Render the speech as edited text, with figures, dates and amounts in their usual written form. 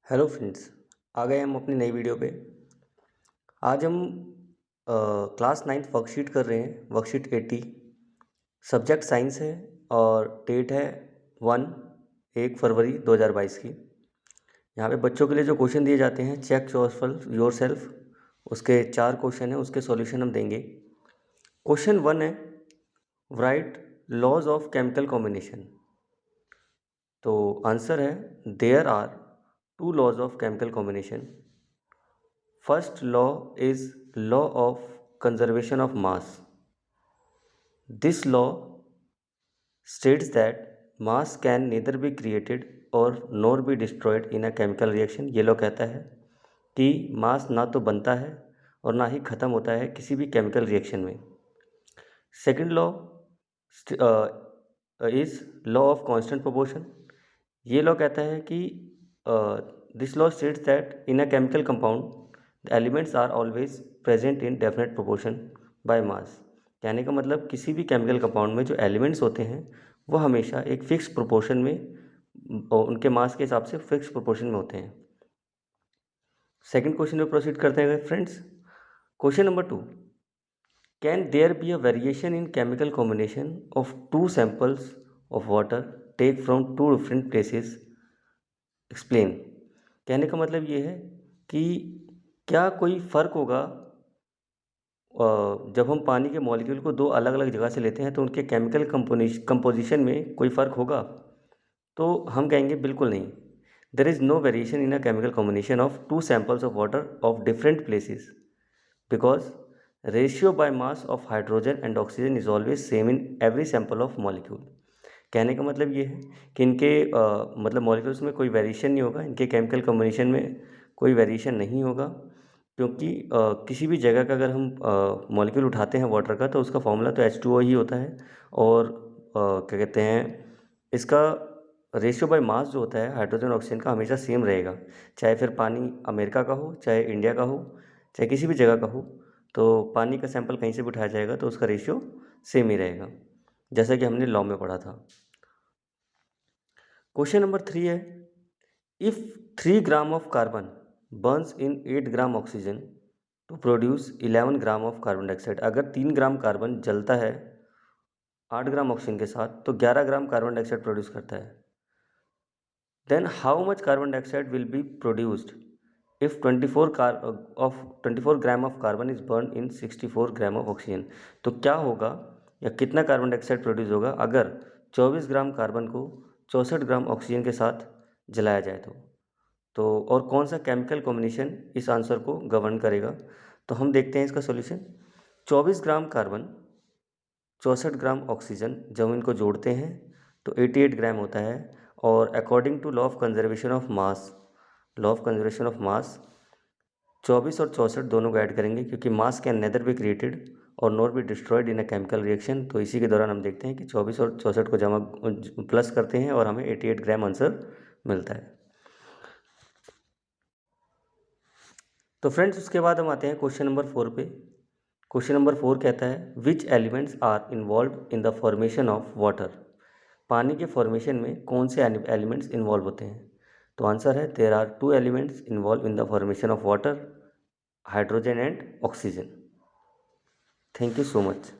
Hello friends, आ गए हम अपनी नई वीडियो पे। आज हम क्लास 9th वर्कशीट कर रहे हैं, वर्कशीट 80। सब्जेक्ट साइंस है और डेट है 1 फरवरी 2022 की। यहाँ पे बच्चों के लिए जो क्वेश्चन दिए जाते हैं, चेक योर सेल्फ, उसके 4 क्वेश्चन हैं, उसके सॉल्यूशन हम देंगे। क्वेश्चन 1 है, write laws of chemical combination. तो आंसर है, there are 2 laws of chemical combination. First law is law of conservation of mass. This law states that mass can neither be created or nor be destroyed in a chemical reaction. ये law कहता है कि मास ना तो बनता है और ना ही ख़त्म होता है किसी भी केमिकल रिएक्शन में। Second law is law of constant proportion. ये लॉ कहता है कि this law states that in a chemical compound the elements are always present in definite proportion by mass. कहने का मतलब किसी भी केमिकल कंपाउंड में जो एलिमेंट्स होते हैं वो हमेशा एक फिक्स प्रोपोर्शन में उनके मास के हिसाब से फिक्स प्रोपोर्शन में होते हैं। सेकंड क्वेश्चन में प्रोसीड करते हैं friends. Question number 2, can there be a variation in chemical combination of 2 samples of water take from 2 different places, explain. कहने का मतलब ये है कि क्या कोई फ़र्क होगा जब हम पानी के मॉलिक्यूल को 2 अलग अलग जगह से लेते हैं तो उनके केमिकल कंपोजिशन में कोई फ़र्क होगा? तो हम कहेंगे बिल्कुल नहीं। There is no variation in a chemical combination of 2 samples of water of different places because ratio by mass of hydrogen and oxygen is always same in every sample of molecule. कहने का मतलब ये है कि इनके मतलब molecules में कोई वेरिएशन नहीं होगा, इनके केमिकल कॉम्बिनेशन में कोई वेरिएशन नहीं होगा, क्योंकि किसी भी जगह का अगर हम मॉलिक्यूल उठाते हैं वाटर का तो उसका फॉर्मूला तो H2O ही होता है और क्या कहते हैं, इसका रेशियो बाय मास जो होता है हाइड्रोजन ऑक्सीजन का हमेशा सेम रहेगा, चाहे फिर पानी अमेरिका का हो, चाहे इंडिया का हो, चाहे किसी भी जगह का हो। तो पानी का सैंपल कहीं से भी उठाया जाएगा तो उसका रेशियो सेम ही रहेगा, जैसा कि हमने लॉ में पढ़ा था। क्वेश्चन नंबर 3 है, if 3 gram of carbon burns in 8 gram oxygen to produce 11 gram of carbon dioxide. अगर 3 ग्राम कार्बन जलता है 8 ग्राम ऑक्सीजन के साथ तो 11 ग्राम कार्बन डाइऑक्साइड प्रोड्यूस करता है। Then how much carbon dioxide will be produced if 24 gram of carbon is burn in 64 gram of oxygen. तो क्या होगा या कितना कार्बन डाइऑक्साइड प्रोड्यूस होगा अगर 24 ग्राम कार्बन को 64 ग्राम ऑक्सीजन के साथ जलाया जाए तो और कौन सा केमिकल कॉम्बिनेशन इस आंसर को गवर्न करेगा? तो हम देखते हैं इसका solution. 24 gram carbon 64 gram oxygen जब इनको जोड़ते हैं तो 88 ग्राम होता है, और according to law of conservation of mass, law of conservation of mass 24 और 64 दोनों को ऐड करेंगे क्योंकि mass can neither be created और nor be destroyed in a chemical reaction. तो इसी के दौरान हम देखते हैं कि 24 और 64 को जमा प्लस करते हैं और हमें 88 ग्राम आंसर मिलता है। तो फ्रेंड्स उसके बाद हम आते हैं क्वेश्चन नंबर 4 पे। क्वेश्चन नंबर 4 कहता है, which elements are involve in the formation of water. पानी के फॉर्मेशन में कौन से एलिमेंट्स इन्वॉल्व होते हैं? तो आंसर है, there are 2 elements involve in the formation of water, hydrogen and oxygen. Thank you so much.